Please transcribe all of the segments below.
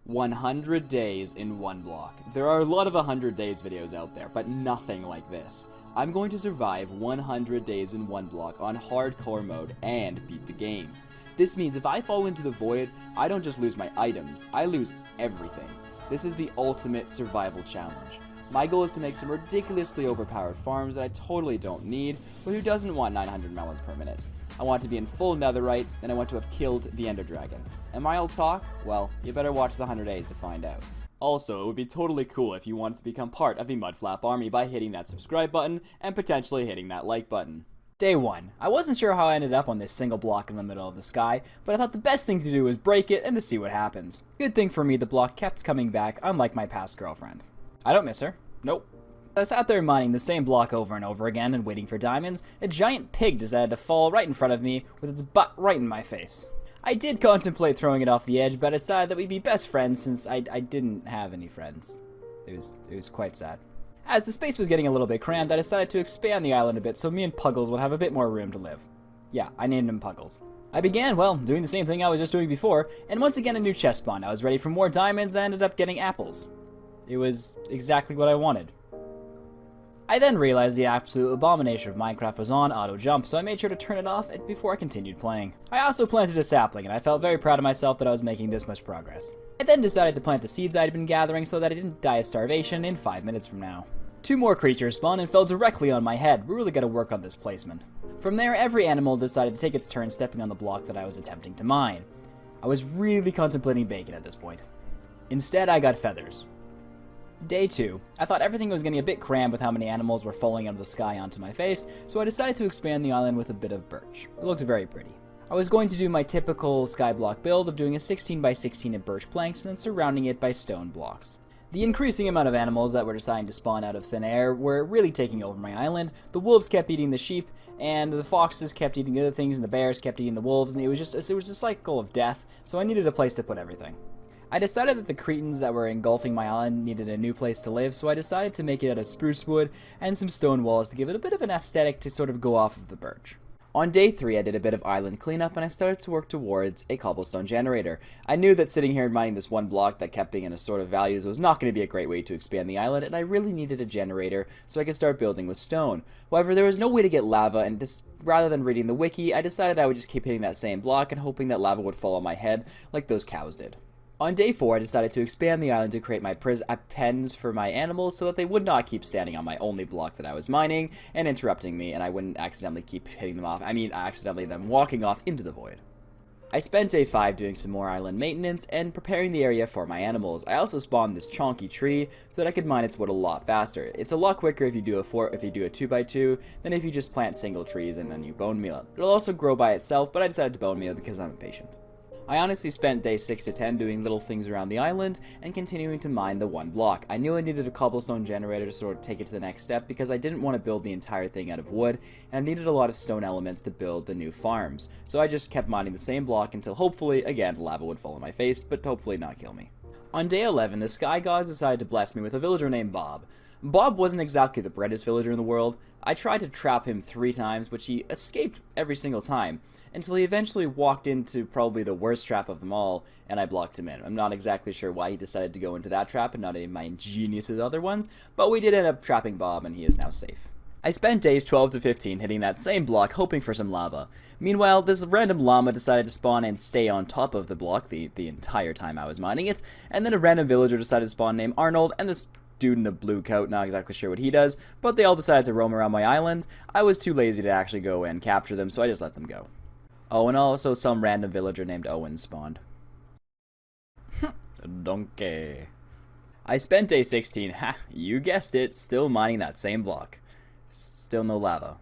100 days in one block. There are a lot of 100 days videos out there, but nothing like this. I'm going to survive 100 days in one block on hardcore mode and beat the game. This means if I fall into the void, I don't just lose my items, I lose everything. This is the ultimate survival challenge. My goal is to make some ridiculously overpowered farms that I totally don't need, but who doesn't want 900 melons per minute? I want to be in full netherite, and I want to have killed the ender dragon. Am I all talk? Well, you better watch the 100 days to find out. Also, it would be totally cool if you wanted to become part of the Mudflap army by hitting that subscribe button and potentially hitting that like button. Day 1. I wasn't sure how I ended up on this single block in the middle of the sky, but I thought the best thing to do was break it and to see what happens. Good thing for me, the block kept coming back, unlike my past girlfriend. I don't miss her. Nope. As I sat there mining the same block over and over again and waiting for diamonds, a giant pig decided to fall right in front of me with its butt right in my face. I did contemplate throwing it off the edge, but I decided that we'd be best friends since I didn't have any friends. It was quite sad. As the space was getting a little bit crammed, I decided to expand the island a bit so me and Puggles would have a bit more room to live. Yeah, I named him Puggles. I began, well, doing the same thing I was just doing before, and once again a new chest spawned. I was ready for more diamonds and ended up getting apples. It was exactly what I wanted. I then realized the absolute abomination of Minecraft was on auto jump, so I made sure to turn it off before I continued playing. I also planted a sapling, and I felt very proud of myself that I was making this much progress. I then decided to plant the seeds I had been gathering so that I didn't die of starvation in 5 minutes from now. 2 more creatures spawned and fell directly on my head. We really gotta work on this placement. From there, every animal decided to take its turn stepping on the block that I was attempting to mine. I was really contemplating bacon at this point. Instead, I got feathers. Day 2. I thought everything was getting a bit crammed with how many animals were falling out of the sky onto my face, so I decided to expand the island with a bit of birch. It looked very pretty. I was going to do my typical skyblock build of doing a 16 by 16 in birch planks and then surrounding it by stone blocks. The increasing amount of animals that were deciding to spawn out of thin air were really taking over my island. The wolves kept eating the sheep, and the foxes kept eating the other things, and the bears kept eating the wolves, and it was a cycle of death, so I needed a place to put everything. I decided that the cretins that were engulfing my island needed a new place to live, so I decided to make it out of spruce wood and some stone walls to give it a bit of an aesthetic to sort of go off of the birch. On day 3, I did a bit of island cleanup and I started to work towards a cobblestone generator. I knew that sitting here and mining this one block that kept being in a sort of values was not going to be a great way to expand the island, and I really needed a generator so I could start building with stone. However, there was no way to get lava, and rather than reading the wiki, I decided I would just keep hitting that same block and hoping that lava would fall on my head like those cows did. On day 4, I decided to expand the island to create my pens for my animals so that they would not keep standing on my only block that I was mining and interrupting me, and I wouldn't accidentally keep hitting them off. I mean, accidentally them walking off into the void. I spent day 5 doing some more island maintenance and preparing the area for my animals. I also spawned this chonky tree so that I could mine its wood a lot faster. It's a lot quicker if you do a 2x2 than if you just plant single trees and then you bone meal it. It'll also grow by itself, but I decided to bone meal it because I'm impatient. I honestly spent day 6 to 10 doing little things around the island and continuing to mine the one block. I knew I needed a cobblestone generator to sort of take it to the next step because I didn't want to build the entire thing out of wood, and I needed a lot of stone elements to build the new farms. So I just kept mining the same block until hopefully, again, lava would fall on my face, but hopefully not kill me. On day 11, the sky gods decided to bless me with a villager named Bob. Bob wasn't exactly the brightest villager in the world. I tried to trap him 3 times, but he escaped every single time, until he eventually walked into probably the worst trap of them all, and I blocked him in. I'm not exactly sure why he decided to go into that trap and not any of my ingenious other ones, but we did end up trapping Bob, and he is now safe. I spent days 12 to 15 hitting that same block hoping for some lava. Meanwhile, this random llama decided to spawn and stay on top of the block the entire time I was mining it, and then a random villager decided to spawn named Arnold, and this dude in a blue coat, not exactly sure what he does, but they all decided to roam around my island. I was too lazy to actually go and capture them, so I just let them go. Oh, and also some random villager named Owen spawned. Donkey. I spent day 16, you guessed it, still mining that same block. Still no lava.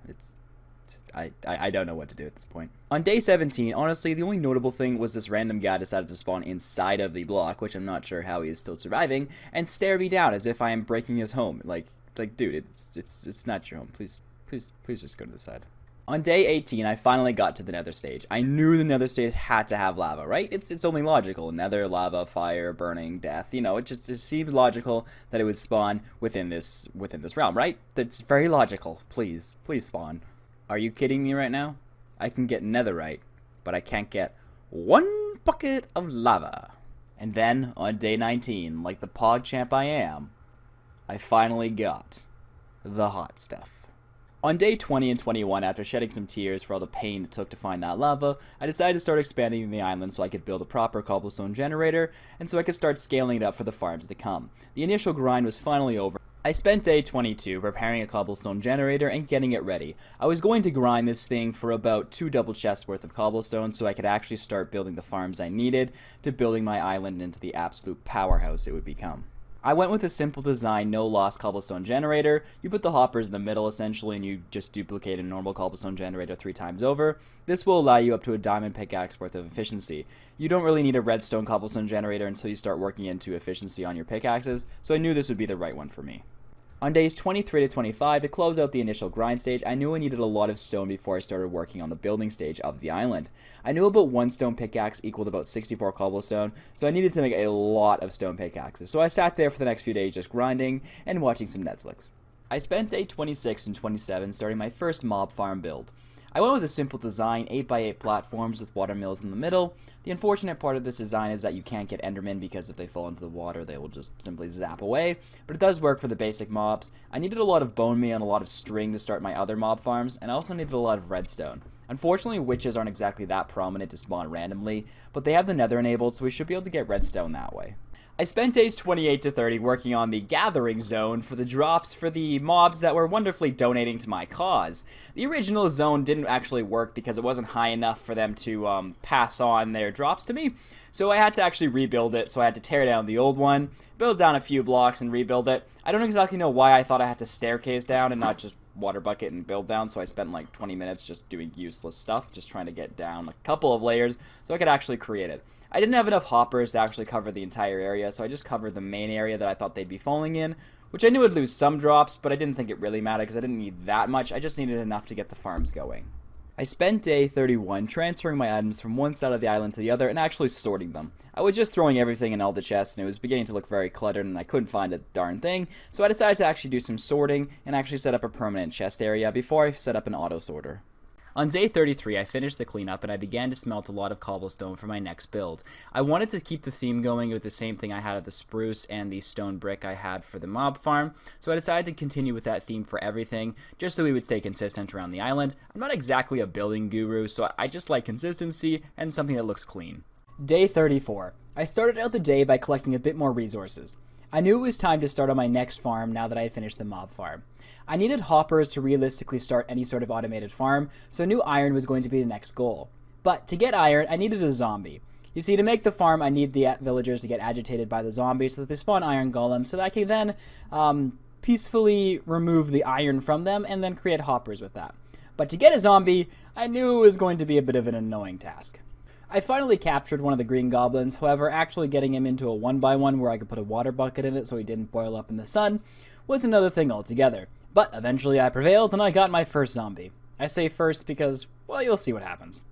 I don't know what to do at this point. On day 17, honestly, the only notable thing was this random guy decided to spawn inside of the block, which I'm not sure how he is still surviving, and stare me down as if I am breaking his home. Like, dude, it's not your home. Please just go to the side. On day 18, I finally got to the nether stage. I knew the nether stage had to have lava, right? It's only logical. Nether, lava, fire, burning, death. You know, it seems logical that it would spawn within this realm, right? That's very logical. Please spawn. Are you kidding me right now? I can get netherite, but I can't get 1 bucket of lava. And then, on day 19, like the PogChamp I am, I finally got the hot stuff. On day 20 and 21, after shedding some tears for all the pain it took to find that lava, I decided to start expanding the island so I could build a proper cobblestone generator, and so I could start scaling it up for the farms to come. The initial grind was finally over. I spent day 22 preparing a cobblestone generator and getting it ready. I was going to grind this thing for about 2 double chests worth of cobblestone so I could actually start building the farms I needed to building my island into the absolute powerhouse it would become. I went with a simple design, no loss cobblestone generator. You put the hoppers in the middle essentially and you just duplicate a normal cobblestone generator 3 times over. This will allow you up to a diamond pickaxe worth of efficiency. You don't really need a redstone cobblestone generator until you start working into efficiency on your pickaxes, so I knew this would be the right one for me. On days 23 to 25, to close out the initial grind stage, I knew I needed a lot of stone before I started working on the building stage of the island. I knew about 1 stone pickaxe equaled about 64 cobblestone, so I needed to make a lot of stone pickaxes. So I sat there for the next few days just grinding and watching some Netflix. I spent day 26 and 27 starting my first mob farm build. I went with a simple design, 8x8 platforms with water mills in the middle. The unfortunate part of this design is that you can't get endermen because if they fall into the water they will just simply zap away, but it does work for the basic mobs. I needed a lot of bone meal and a lot of string to start my other mob farms, and I also needed a lot of redstone. Unfortunately, witches aren't exactly that prominent to spawn randomly, but they have the nether enabled, so we should be able to get redstone that way. I spent days 28 to 30 working on the gathering zone for the drops for the mobs that were wonderfully donating to my cause. The original zone didn't actually work because it wasn't high enough for them to pass on their drops to me, so I had to actually rebuild it. So I had to tear down the old one, build down a few blocks and rebuild it. I don't exactly know why I thought I had to staircase down and not just water bucket and build down, so I spent like 20 minutes just doing useless stuff, just trying to get down a couple of layers so I could actually create it. I didn't have enough hoppers to actually cover the entire area, so I just covered the main area that I thought they'd be falling in, which I knew would lose some drops, but I didn't think it really mattered because I didn't need that much. I just needed enough to get the farms going. I spent day 31 transferring my items from one side of the island to the other and actually sorting them. I was just throwing everything in all the chests and it was beginning to look very cluttered and I couldn't find a darn thing, so I decided to actually do some sorting and actually set up a permanent chest area before I set up an auto sorter. On day 33, I finished the cleanup and I began to smelt a lot of cobblestone for my next build. I wanted to keep the theme going with the same thing I had of the spruce and the stone brick I had for the mob farm, so I decided to continue with that theme for everything, just so we would stay consistent around the island. I'm not exactly a building guru, so I just like consistency and something that looks clean. Day 34. I started out the day by collecting a bit more resources. I knew it was time to start on my next farm now that I had finished the mob farm. I needed hoppers to realistically start any sort of automated farm, so new iron was going to be the next goal. But to get iron, I needed a zombie. You see, to make the farm, I need the villagers to get agitated by the zombies so that they spawn iron golems so that I can then peacefully remove the iron from them and then create hoppers with that. But to get a zombie, I knew it was going to be a bit of an annoying task. I finally captured one of the green goblins, however, actually getting him into a 1x1 where I could put a water bucket in it so he didn't boil up in the sun was another thing altogether. But eventually I prevailed and I got my first zombie. I say first because, well, you'll see what happens.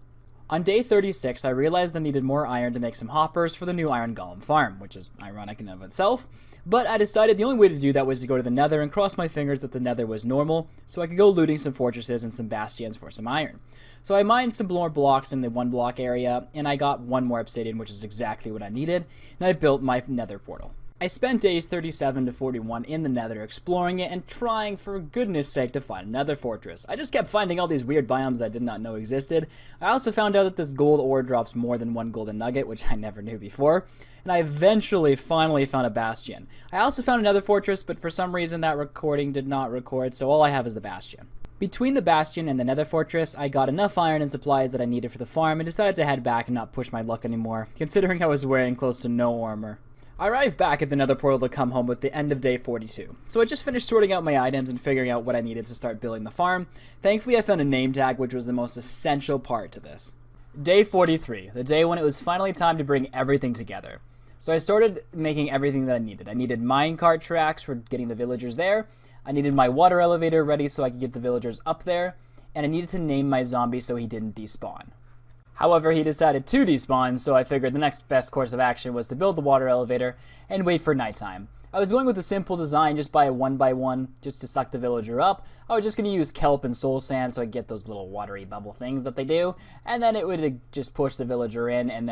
On day 36, I realized I needed more iron to make some hoppers for the new iron golem farm, which is ironic in and of itself, but I decided the only way to do that was to go to the nether and cross my fingers that the nether was normal, so I could go looting some fortresses and some bastions for some iron. So I mined some more blocks in the 1 block area, and I got 1 more obsidian, which is exactly what I needed, and I built my nether portal. I spent days 37 to 41 in the nether exploring it and trying for goodness sake to find another fortress. I just kept finding all these weird biomes that I did not know existed. I also found out that this gold ore drops more than 1 golden nugget, which I never knew before. And I eventually finally found a bastion. I also found another fortress, but for some reason that recording did not record, so all I have is the bastion. Between the bastion and the nether fortress, I got enough iron and supplies that I needed for the farm and decided to head back and not push my luck anymore, considering I was wearing close to no armor. I arrived back at the nether portal to come home with the end of day 42. So I just finished sorting out my items and figuring out what I needed to start building the farm. Thankfully I found a name tag, which was the most essential part to this. Day 43, the day when it was finally time to bring everything together. So I started making everything that I needed. I needed minecart tracks for getting the villagers there. I needed my water elevator ready so I could get the villagers up there. And I needed to name my zombie so he didn't despawn. However, he decided to despawn, so I figured the next best course of action was to build the water elevator and wait for nighttime. I was going with a simple design, just by a 1x1, just to suck the villager up. I was just going to use kelp and soul sand so I get those little watery bubble things that they do, and then it would just push the villager in, and then